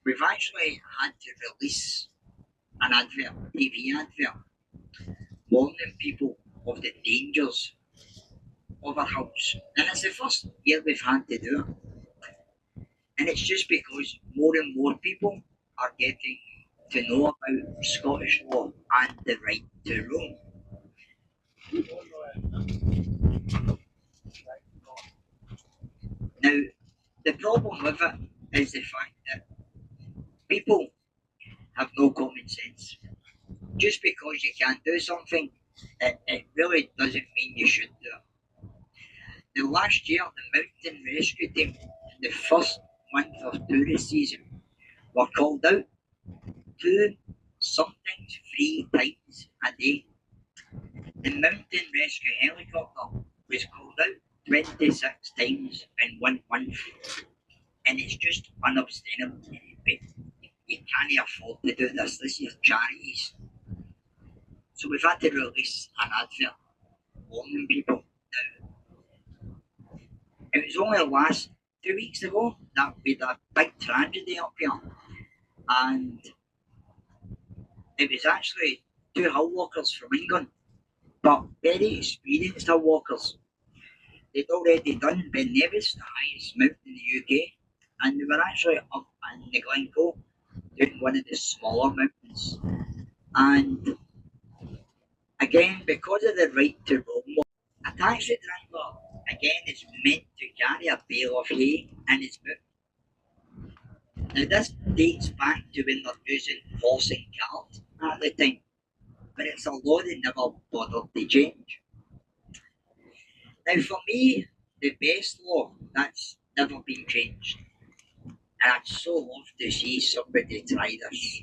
we've actually had to release an advert, TV advert, warning people of the dangers of our house. And it's the first year we've had to do it. And it's just because more and more people are getting to know about Scottish law and the right to roam. Now, the problem with it is the fact that people have no common sense. Just because you can't do something, it really doesn't mean you should do it. Now, last year, the mountain rescue team in the first month of tourist season were called out two, sometimes three times a day. The mountain rescue helicopter was called out 26 times in 1 month, and it's just unsustainable. You can't afford to do this. This is charities. So we've had to release an advert warning people. Now, it was only last 2 weeks ago that we had a big tragedy up here, and it was actually two hill walkers from England, but very experienced hill walkers. They'd already done Ben Nevis, the highest mountain in the UK, and they were actually up in the Glasgow doing one of the smaller mountains. And again, because of the right to roam, a taxi driver again is meant to carry a bale of hay in his boot. Now this dates back to when they're using horse and cart at the time, but it's a law they never bothered to change. Now for me, the best law that's never been changed, and I'd so love to see somebody try this.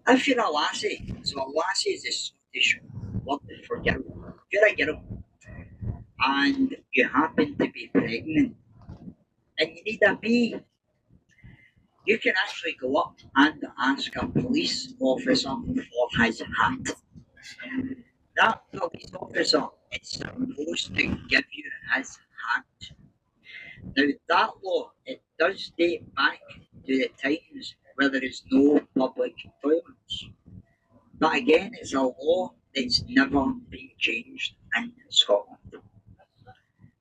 If you're a lassie, so a lassie is a Scottish word for girl. If you're a girl and you happen to be pregnant and you need a pee, you can actually go up and ask a police officer for his hat. That police officer is supposed to give you his hat. Now that law, it does date back to the times where there is no public toilets. But again, it's a law that's never been changed in Scotland.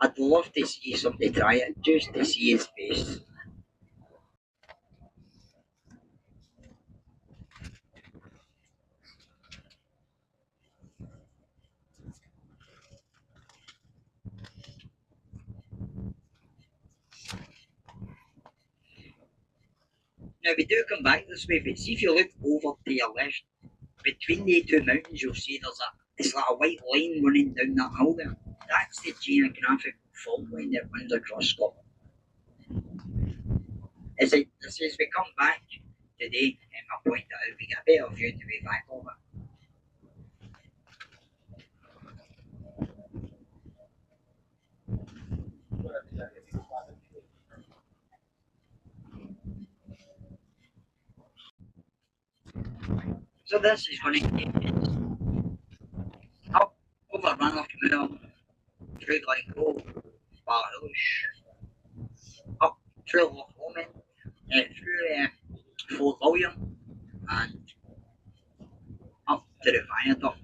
I'd love to see somebody try it just to see his face. Now we do come back this way, but see if you look over to your left, between the two mountains you'll see it's like a white line running down that hill there. That's the geographic fault line that runs across Scotland. As we come back today, and I point it out, we get a better view to be back over. So this is going to take us up over Rannochmoor, through Glasgow, Barhosh, up through Loch Lomond, through Fort William, and up to the viaduct.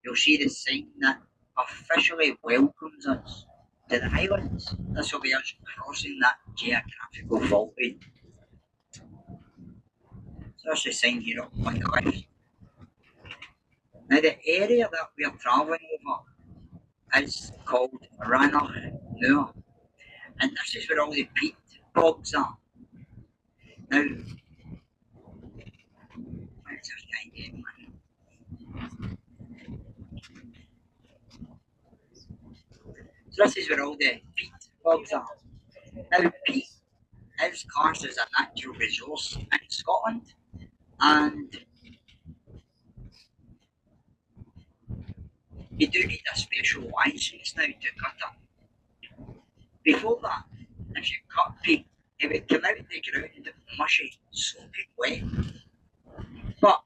You'll see the sign that officially welcomes us to the Highlands. This will be us crossing that geographical fault line. So that's the sign here up on the left. Now the area that we are travelling over is called Rannochmoor, and this is where all the peat bogs are. Now, where's this guy getting, man? So this is where all the peat bogs are. Now peat is classed as a natural resource in Scotland, and you do need a special license now to cut it. Before that, if you cut peat, it would come out of the ground mushy, soaking wet. But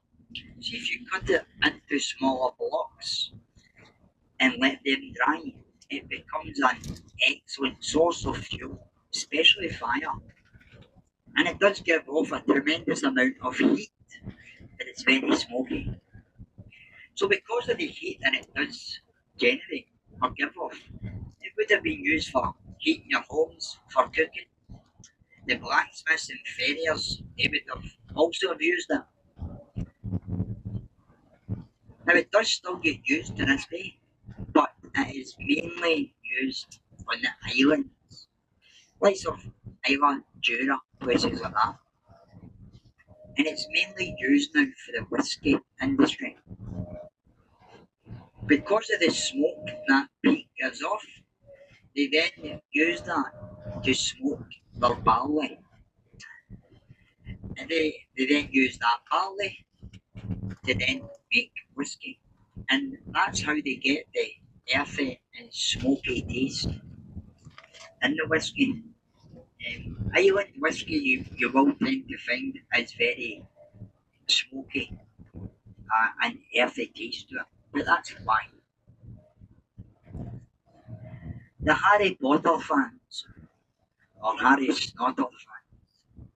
see if you cut it into smaller blocks and let them dry, it becomes an excellent source of fuel, especially fire. And it does give off a tremendous amount of heat, but it's very smoky. So because of the heat that it does generate or give off, it would have been used for heating your homes, for cooking. The blacksmiths and farriers, they would have also have used it. Now it does still get used to this day, but it is mainly used on the islands, like of Isla Jura, places like that. And it's mainly used now for the whisky industry. Because of the smoke that peat gives off, they then use that to smoke their barley. And they then use that barley to then make whisky. And that's how they get the earthy and smoky taste in the whisky. Island whisky you will tend to find is very smoky and earthy taste to it. But that's why. The Harry Potter fans, or Harry Snotter fans,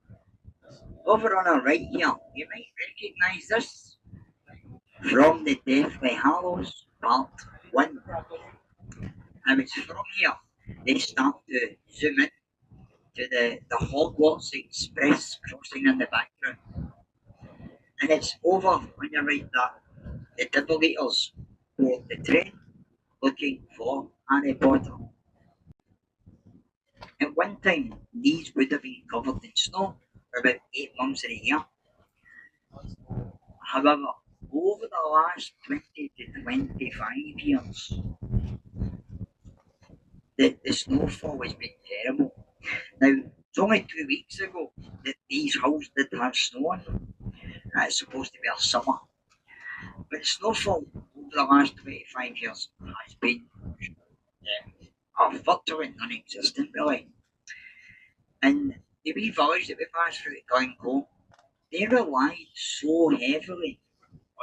over on our right here, you might recognise this from the Deathly Hallows Part 1. And it's from here they start to zoom in to the Hogwarts Express crossing in the background. And it's over on your right that the defibrilators board the train looking for Harry Potter. At one time, these would have been covered in snow for about 8 months of the year. However, over the last 20 to 25 years, the snowfall has been terrible. Now, it's only 2 weeks ago that these hills did have snow on them. It's supposed to be a summer. But snowfall over the last 25 years has been virtually non-existent, really. And the wee village that we passed through at Glasgow, they relied so heavily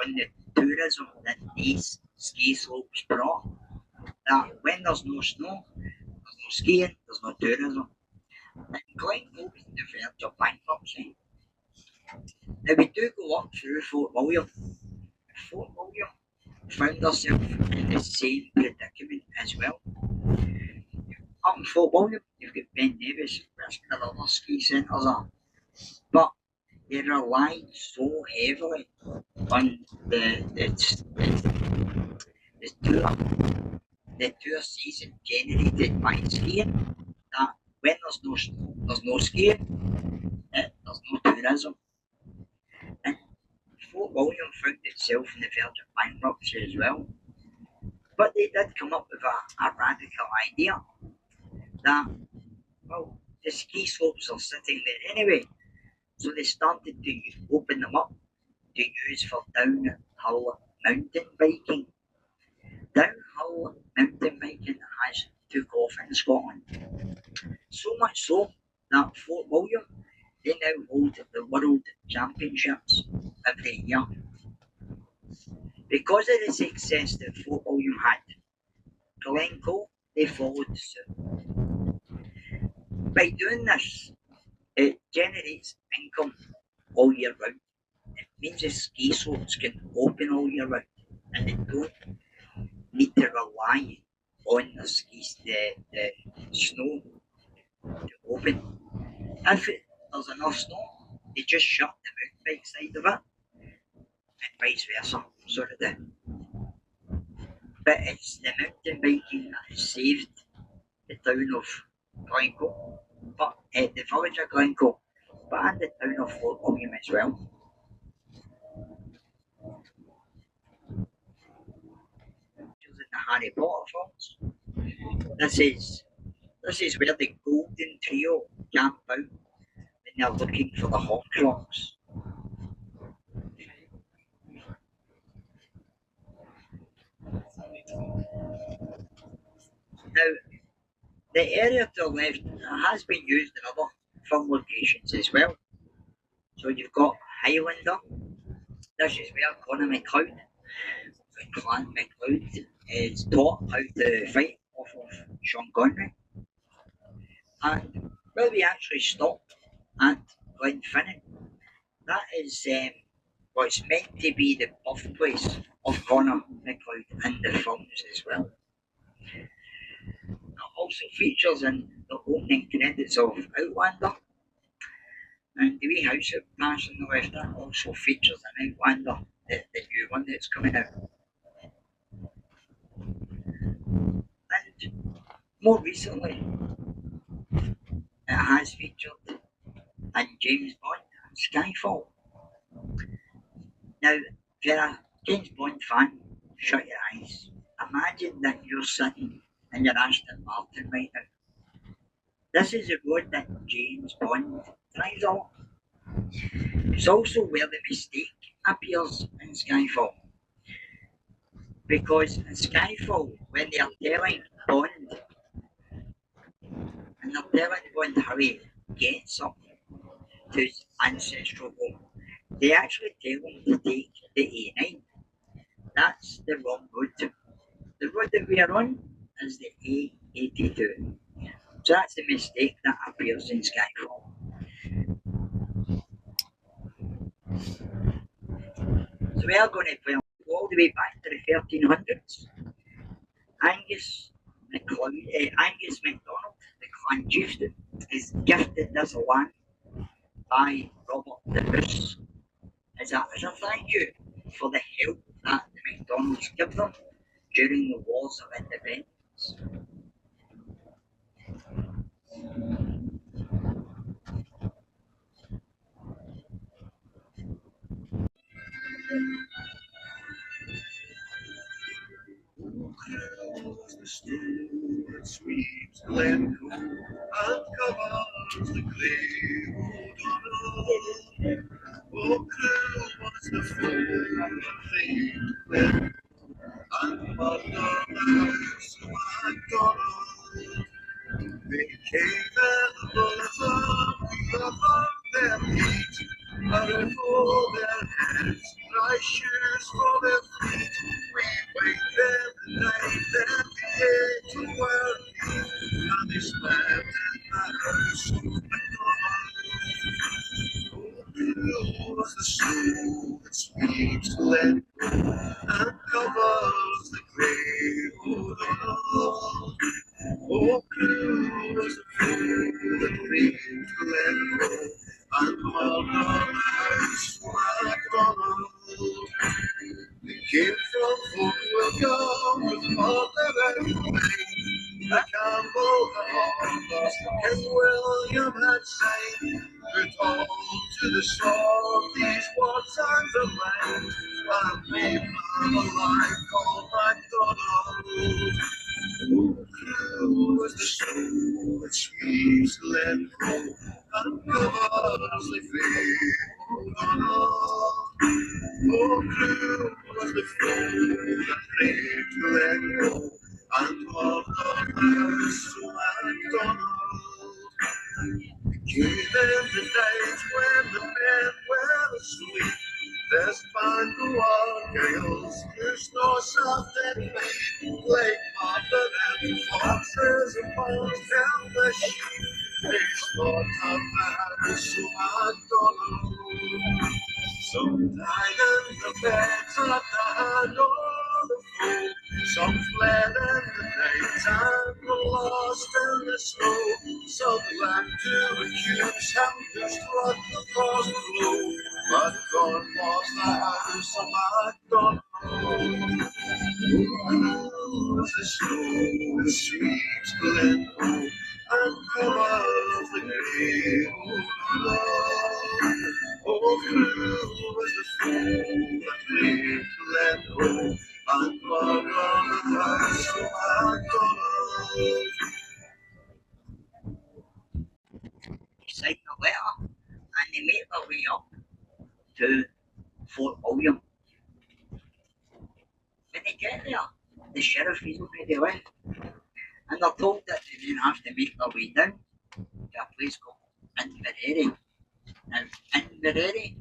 on the tourism that these ski slopes brought that when there's no snow, there's no skiing, there's no tourism. And Glasgow is on the verge of bankruptcy. Now we do go up through Fort William. Fort William found herself in the same predicament as well. Up in Fort William, you've got Ben Nevis, where's the other ski centres are. But they relied so heavily on the tour, the tour season generated by skiing that when there's no snow, there's no skiing, there's no tourism. And Fort William found itself in the verge of bankruptcy as well. But they did come up with a radical idea that, well, the ski slopes are sitting there anyway. So they started to open them up to use for downhill mountain biking. Downhill mountain biking has took off in Scotland. So much so that Fort William, they now hold the World Championships every year. Because of the success that Fort William had, Glencoe, they followed suit. By doing this, it generates income all year round. It means the ski slopes can open all year round and they don't need to rely on the snow to open. If there's enough snow, they just shut the mountain bike side of it and vice versa. Sort of but it's the mountain biking that has saved the town of Glencoe, but the village of Glencoe, but and the town of Fort William as well. In the Harry Potter films, this is where the Golden Trio camp out when they're looking for the Horcrux. Now, The area to the left has been used in other film locations as well. So you've got Highlander. This is where Conor McLeod, Clan McLeod, is taught how to fight off of Sean Connery. And where we actually stopped at Glenfinnan, that is what's meant to be the birthplace of Conor McLeod in the films as well. It also features in the opening credits of Outlander, and the wee house that passed on the left that also features in Outlander, the new one that's coming out. And more recently, it has featured in James Bond and Skyfall. Now, if you're a James Bond fan, shut your eyes. Imagine that you're sitting in your Aston Martin right now. This is the road that James Bond drives on. It's also where the mistake appears in Skyfall. Because in Skyfall, when they're telling Bond, and they're telling Bond how he gets up to his ancestral home, they actually tell him to take the A9. That's the wrong road. The road that we are on is the A82. So that's the mistake that appears in Skyfall. So we are going to play all the way back to the 1300s. Angus MacDonald, the clan chieftain, is gifted this land by Robert the Bruce as a thank you for the help that the MacDonalds give them during the Wars of Independence. Close the stool that sweeps Glencoe and covers the clay O'Donnell. Oh, cruel was the foe that famed Glencoe and murdered Sir MacDonald. They came and bullets upon their feet, and for their heads, dry shoes for their feet. We wait them the night that they ate to work, and they slept in the house of MacDonald. Oh, was the snow that sweeps Glen and covers the grey O'Donnell. Oh, blue was the fool that came to Glencoe and murdered the house of MacDonald. They came from Fort William with mother and wine. A Campbell had lost, and William had signed. Put all to the sword these words underlined, and leave them alive called MacDonald. Who was the soul that sweeps Glencoe and covers the field O'Donnell? Oh, cruel was the foe that raped Glencoe and murdered the house of MacDonald. Came in the night when the men were asleep. There's fine to our gales, there's no soft and clean, like mother and foxes upon the sheep. They slaughter the house of MacDonald. Some died in the beds of the hand of the foe. Some fled in the night and were lost in the snow. Some leapt to accuse him who struck the first blow. But God was the house of MacDonald. Oh, the snow that sweeps Glencoe and covers the grey O'Donnell. Oh, cruel was the fool that made Glencoe and murdered the house of MacDonald. They sign the letter and they make their way up to Fort William. When they get there, the sheriff is already left. And they're told that they then have to make their way down to a place called Inverary. Now, Inverary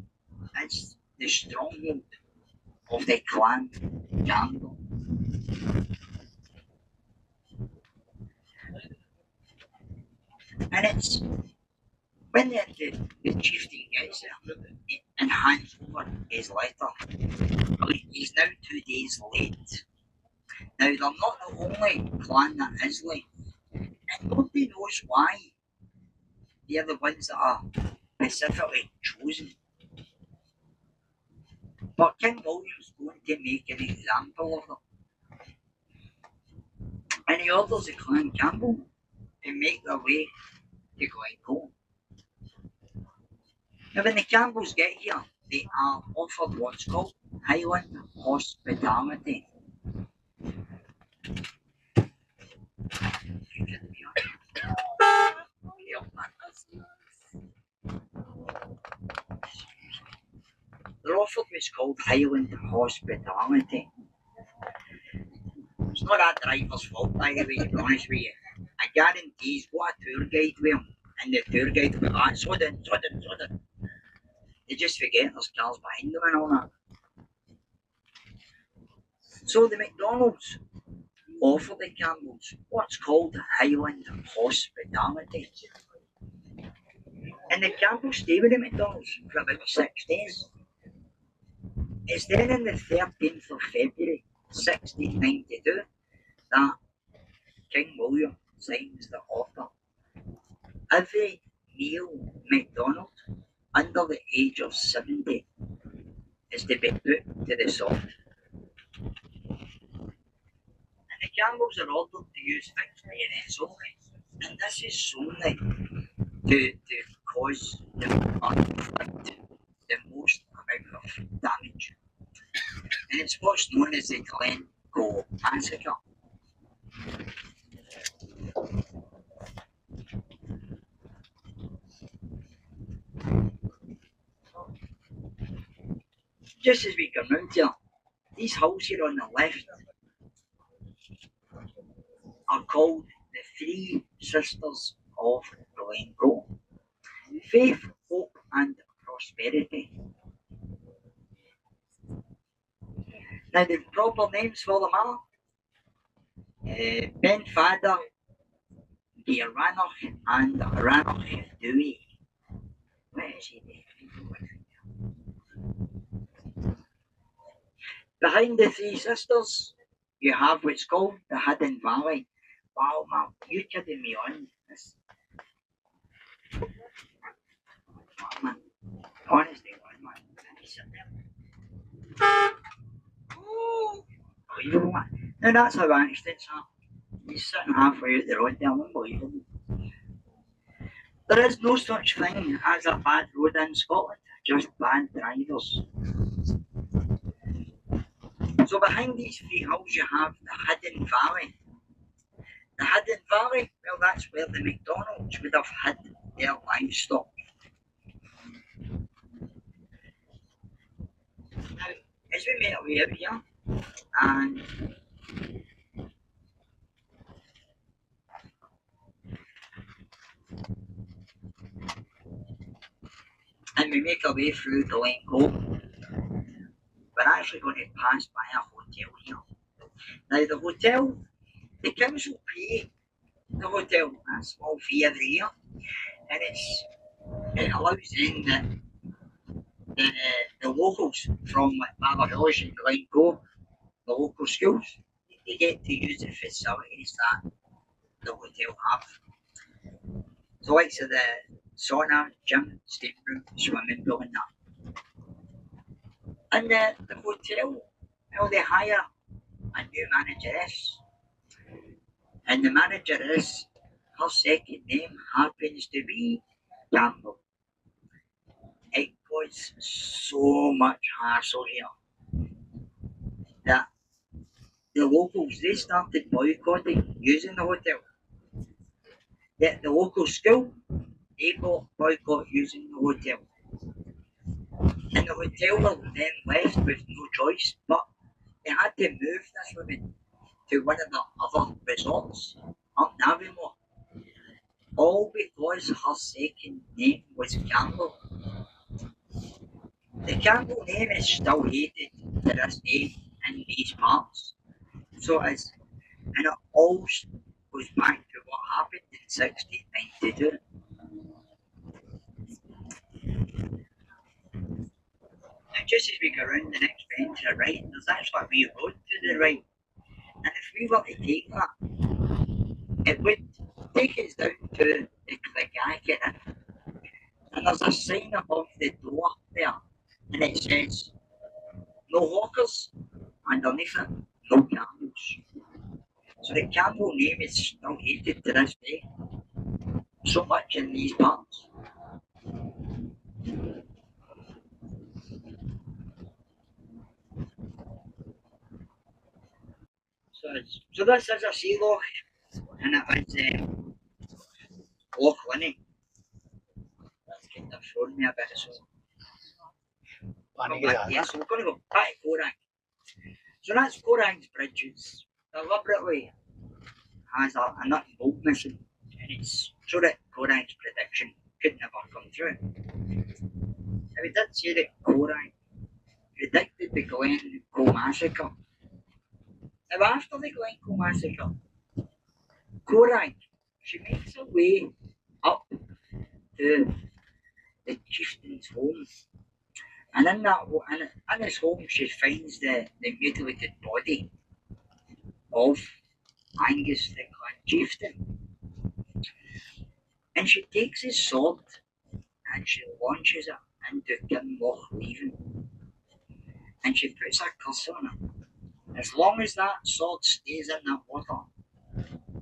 is the stronghold of the clan Campbell. And it's when the chieftain gets there and hands over his letter, he's now 2 days late. Now, they're not the only clan that is late, and nobody knows why. They're the ones that are specifically chosen. But King William's going to make an example of them. And he orders the clan Campbell to make their way to Glasgow. Now, when the Campbells get here, they are offered what's called Highland hospitality. They're offered what's called Highland hospitality. It's not that driver's fault, by the way, to be honest with you. I guarantee he's got a tour guide with him, and the tour guide will be like, sodden. They just forget there's cars behind them and all that. So the McDonald's offer the Campbells what's called Highland hospitality. And the Campbells stay with the McDonald's for about 6 days. It's then on the 13th of February 1692 that King William signs the order. Every male MacDonald under the age of 70 is to be put to the sword. And the Campbells are ordered to use fixed bayonets only. And this is solely to cause the inflict the most amount of damage. And it's what's known as the Glasgow massacre. Just as we come round here, these hills here on the left are called the Three Sisters of Glasgow. Faith, hope and prosperity. Now the proper names for them are Ben Fader, Dear Rannoch and Rannoch Dewey. Where is he? Behind the Three Sisters, you have what's called the Hidden Valley. Wow, man, you're kidding me on this. Oh, man. Honestly, man. Unbelievable, man. Now that's how accidents are. He's sitting halfway out the road there, unbelievable. There is no such thing as a bad road in Scotland, just bad drivers. So behind these three hills you have the Hidden Valley. The Hidden Valley, well, that's where the McDonald's would have hid their livestock. Now, as we make our way out here, and we make our way through the Glasgow, we're actually going to pass by a hotel here. Now the hotel, the council pay the hotel a small fee every year, and it allows in the locals from Ballyhillish and Glasgow, the local schools, they get to use the facilities that the hotel have. So like so the sauna, gym, steam room, swimming pool and that. And the hotel, well, they hire a new manageress. And the manageress, her second name happens to be Campbell. It was so much hassle here that the locals, they started boycotting using the hotel. Yet the local school, they boycott using the hotel. And the hotel were then left with no choice, but they had to move this woman to one of the other resorts up Navimore, all because her second name was Campbell. The Campbell name is still hated to this day in these parts, so it is, and it all goes back to what happened in 1692. And just as we go around the next bend to the right, there's actually a wee road to the right, and if we were to take that, it would take us down to the Clegagh, and there's a sign above the door there, and it says no hawkers, underneath it, no camels. So the Campbell name is still hated to this day, so much in these parts. So this is a sea loch, and it is Loch Linney. That's kind of thrown me a bit, so yes, so we're going to go back to Corang. So that's Corang's bridges. Deliberately has a nut and bolt missing, and it's so that Corang's prediction could never come true. Now we did say that Corang predicted the Glencoe massacre. Now after the Glencoe massacre, Corang, she makes her way up to the chieftain's home. And in his home, she finds the mutilated body of Angus, the clan chieftain. And she takes his sword and she launches it into Kinloch leaving. And she puts a curse on it. As long as that sword stays in that water,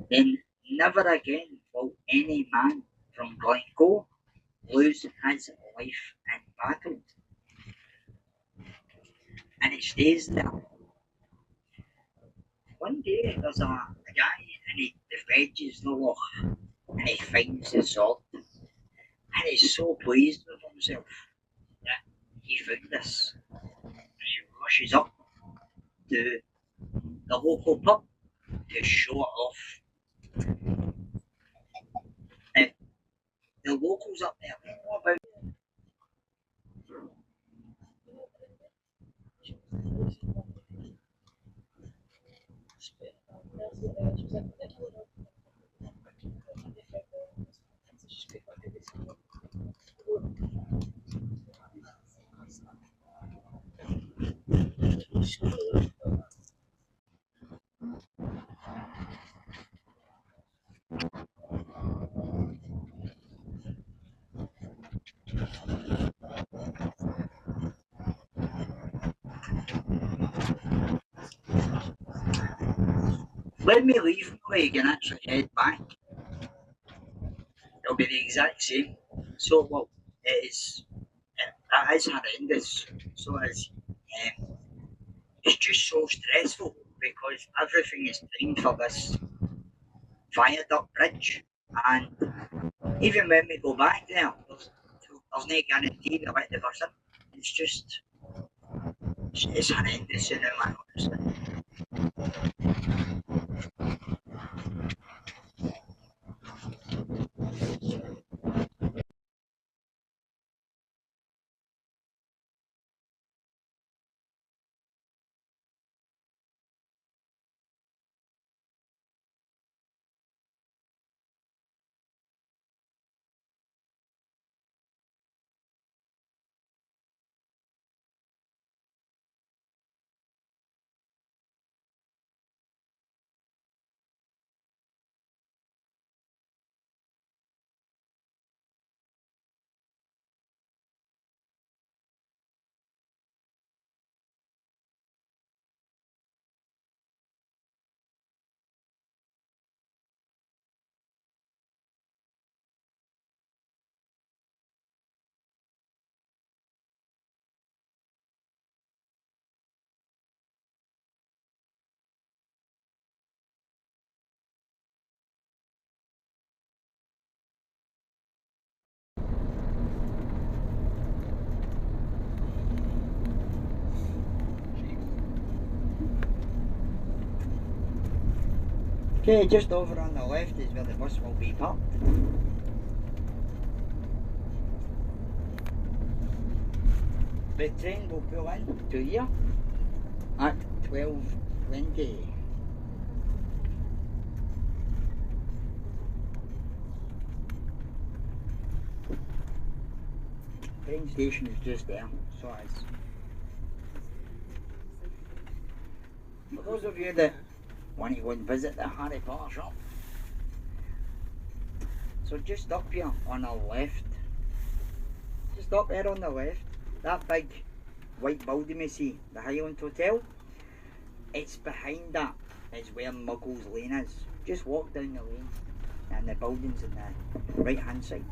then never again will any man from Glencoe lose his life in battle. And it stays there. One day there's a guy and he dredges the loch and he finds the sword and he's so pleased with himself that he found this. And he rushes up to the local pub to show it off. Now, the locals up there know about when we leave Clegg and actually head back, it'll be the exact same. So, well, it is horrendous. So it's just so stressful because everything is timed for this viaduct bridge. And even when we go back there, there's no guarantee we'll let the bus in. It's just, it's horrendous, you know, man, honestly. Okay, just over on the left is where the bus will be parked. The train will pull in to here at 12:20. Train station is just there, so it's for those of you that want to go and visit the Harrypotter shop. So just up here on the left, just up there on the left, that big white building you see, the Highland Hotel, it's behind that is where Muggles Lane is. Just walk down the lane and the building's on the right hand side.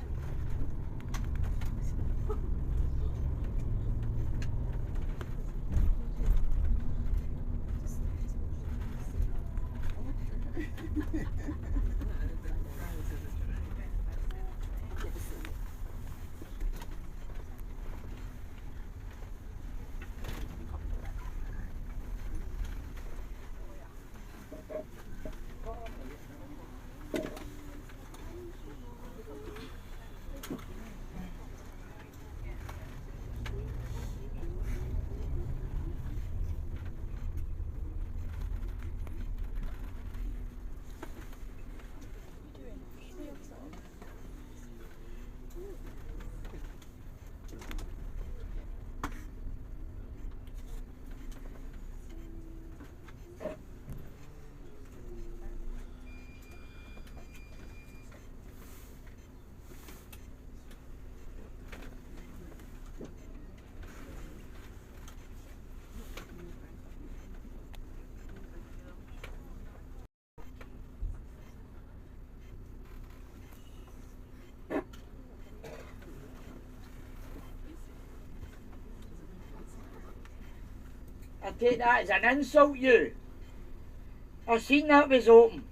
I take that as an insult, you. I seen that was open.